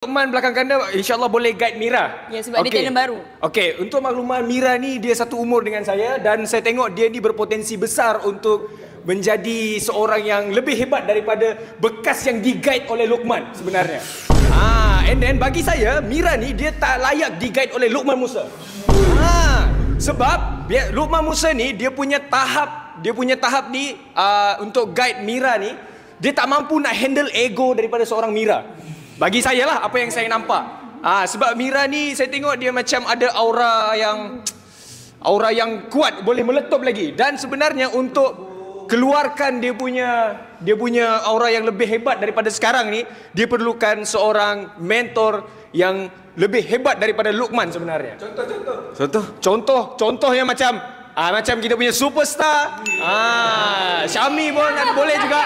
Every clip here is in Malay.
Lukman belakang kanda insyaAllah boleh guide Mira. Ya, sebab dia talent baru. Okey, untuk makluman, Mira ni dia satu umur dengan saya dan saya tengok dia ni berpotensi besar untuk menjadi seorang yang lebih hebat daripada bekas yang di-guide oleh Lukman sebenarnya. And then bagi saya Mira ni dia tak layak di-guide oleh Luqman Musa. Sebab Luqman Musa ni dia punya tahap ni untuk guide Mira ni, dia tak mampu nak handle ego daripada seorang Mira. Bagi saya lah apa yang saya nampak. Sebab Mira ni saya tengok dia macam ada aura yang kuat, boleh meletup lagi. Dan sebenarnya untuk keluarkan dia punya aura yang lebih hebat daripada sekarang ni, dia perlukan seorang mentor yang lebih hebat daripada Luqman sebenarnya. Contohnya macam kita punya superstar Syami pun boleh juga.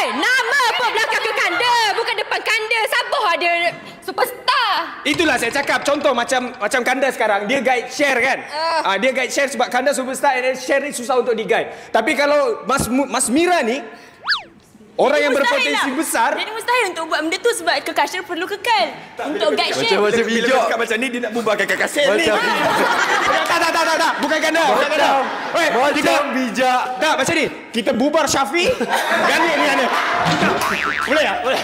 Nama apa belakang ke kanda, bukan depan kanda. Sabar ada superstar. Itulah saya cakap, contoh macam kanda sekarang, dia guide share kan. Dia guide share sebab kanda superstar, and share ni susah untuk di-guide. Tapi kalau Mas Mira ni orang yang berpotensi besar. Jadi mustahil untuk buat benda tu sebab kekasih perlu kekal untuk guide share. Macam video cakap macam ni, dia nak bubarkan kekasih ni. Tak. Bukan kanda. Macam bijak. Tak, macam ni. Kita bubar Syafi. Gani ni ada. Boleh tak? Boleh.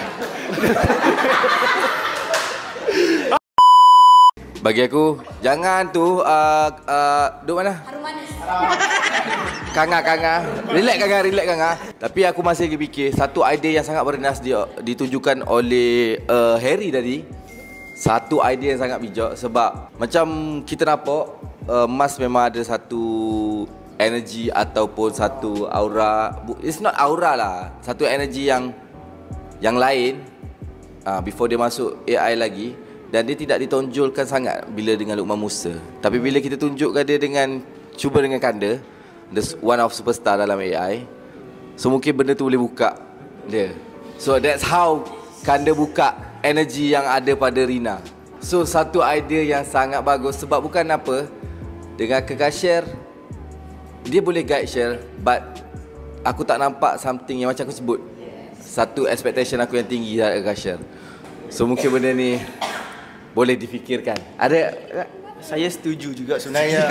Bagi aku, jangan tu duduk mana? Harum manis. Kanga. Relax Kanga. Tapi aku masih lagi fikir satu idea yang sangat bernas ditunjukkan oleh Harry tadi. Satu idea yang sangat bijak sebab macam kita nampak Mas memang ada satu energy ataupun satu aura. It's not aura lah. Satu energy yang lain before dia masuk AI lagi. Dan dia tidak ditonjolkan sangat bila dengan Luqman Musa. Tapi bila kita tunjukkan dia cuba dengan kanda, the one of superstar dalam AI, so mungkin benda tu boleh buka dia. So that's how kanda buka energy yang ada pada Rina. So satu idea yang sangat bagus sebab bukan apa, dengan Kekasher dia boleh guide share, but aku tak nampak something yang macam aku sebut, satu expectation aku yang tinggi dari Kekasher. So mungkin benda ni boleh difikirkan. Saya setuju juga sebenarnya.